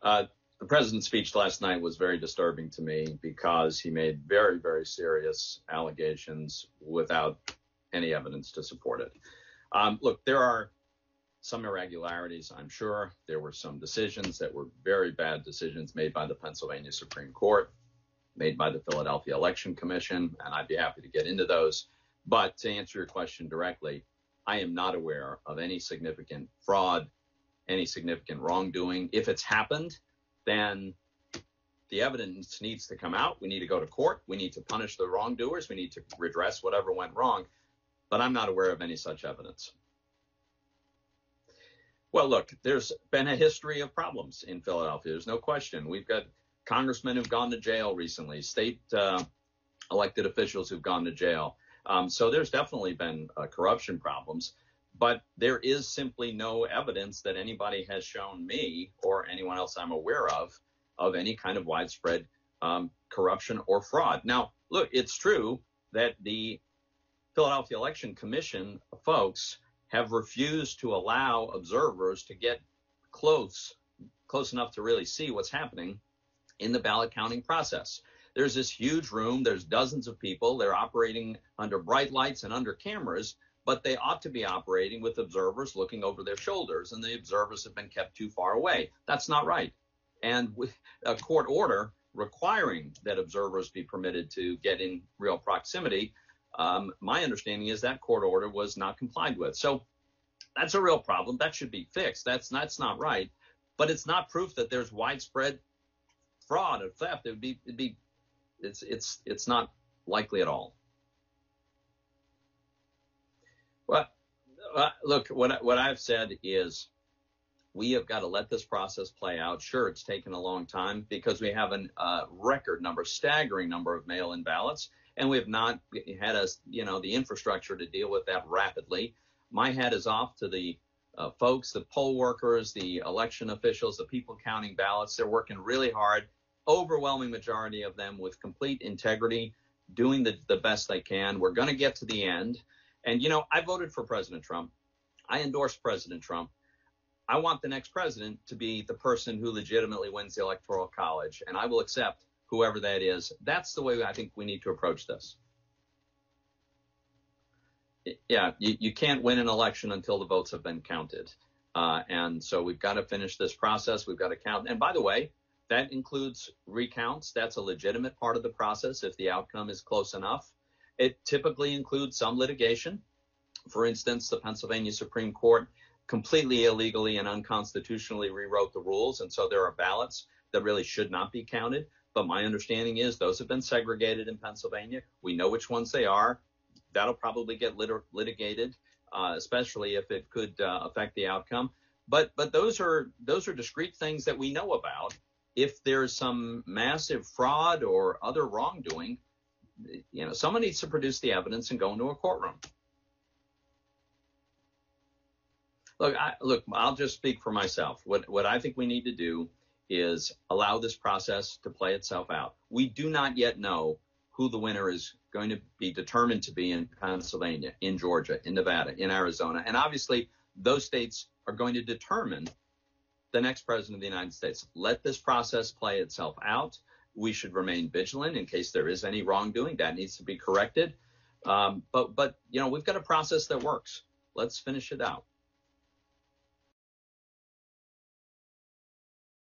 The president's speech last night was very disturbing to me because he made very, very serious allegations without any evidence to support it. Look, there are some irregularities, I'm sure. There were some decisions that were very bad decisions made by the Pennsylvania Supreme Court, made by the Philadelphia Election Commission, and I'd be happy to get into those. But to answer your question directly, I am not aware of any significant fraud, any significant wrongdoing. If it's happened, then the evidence needs to come out. We need to go to court. We need to punish the wrongdoers. We need to redress whatever went wrong. But I'm not aware of any such evidence. Well, look, there's been a history of problems in Philadelphia. There's no question. We've got congressmen who've gone to jail recently, state elected officials who've gone to jail. So there's definitely been corruption problems. But there is simply no evidence that anybody has shown me or anyone else I'm aware of any kind of widespread corruption or fraud. Now, look, it's true that the Philadelphia Election Commission folks have refused to allow observers to get close enough to really see what's happening in the ballot counting process. There's this huge room. There's dozens of people. They're operating under bright lights and under cameras, but they ought to be operating with observers looking over their shoulders, and the observers have been kept too far away. That's not right. And with a court order requiring that observers be permitted to get in real proximity, my understanding is that court order was not complied with. So that's a real problem. That should be fixed. That's not right. But it's not proof that there's widespread fraud or theft. It's not likely at all. Well, look, what I've said is we have got to let this process play out. Sure, it's taken a long time because we have a staggering number of mail-in ballots, and we have not had the infrastructure to deal with that rapidly. My hat is off to the folks, the poll workers, the election officials, the people counting ballots. They're working really hard, overwhelming majority of them with complete integrity, doing the best they can. We're going to get to the end. And, I voted for President Trump. I endorsed President Trump. I want the next president to be the person who legitimately wins the Electoral College, and I will accept whoever that is. That's the way I think we need to approach this. Yeah, you can't win an election until the votes have been counted. And so we've got to finish this process. We've got to count. And by the way, that includes recounts. That's a legitimate part of the process if the outcome is close enough. It typically includes some litigation. For instance, the Pennsylvania Supreme Court completely illegally and unconstitutionally rewrote the rules. And so there are ballots that really should not be counted. But my understanding is those have been segregated in Pennsylvania. We know which ones they are. That'll probably get litigated, especially if it could affect the outcome. But those are discrete things that we know about. If there's some massive fraud or other wrongdoing, someone needs to produce the evidence and go into a courtroom. Look, I'll just speak for myself. What I think we need to do is allow this process to play itself out. We do not yet know who the winner is going to be determined to be in Pennsylvania, in Georgia, in Nevada, in Arizona. And obviously, those states are going to determine the next president of the United States. Let this process play itself out. We should remain vigilant in case there is any wrongdoing that needs to be corrected. But we've got a process that works. Let's finish it out.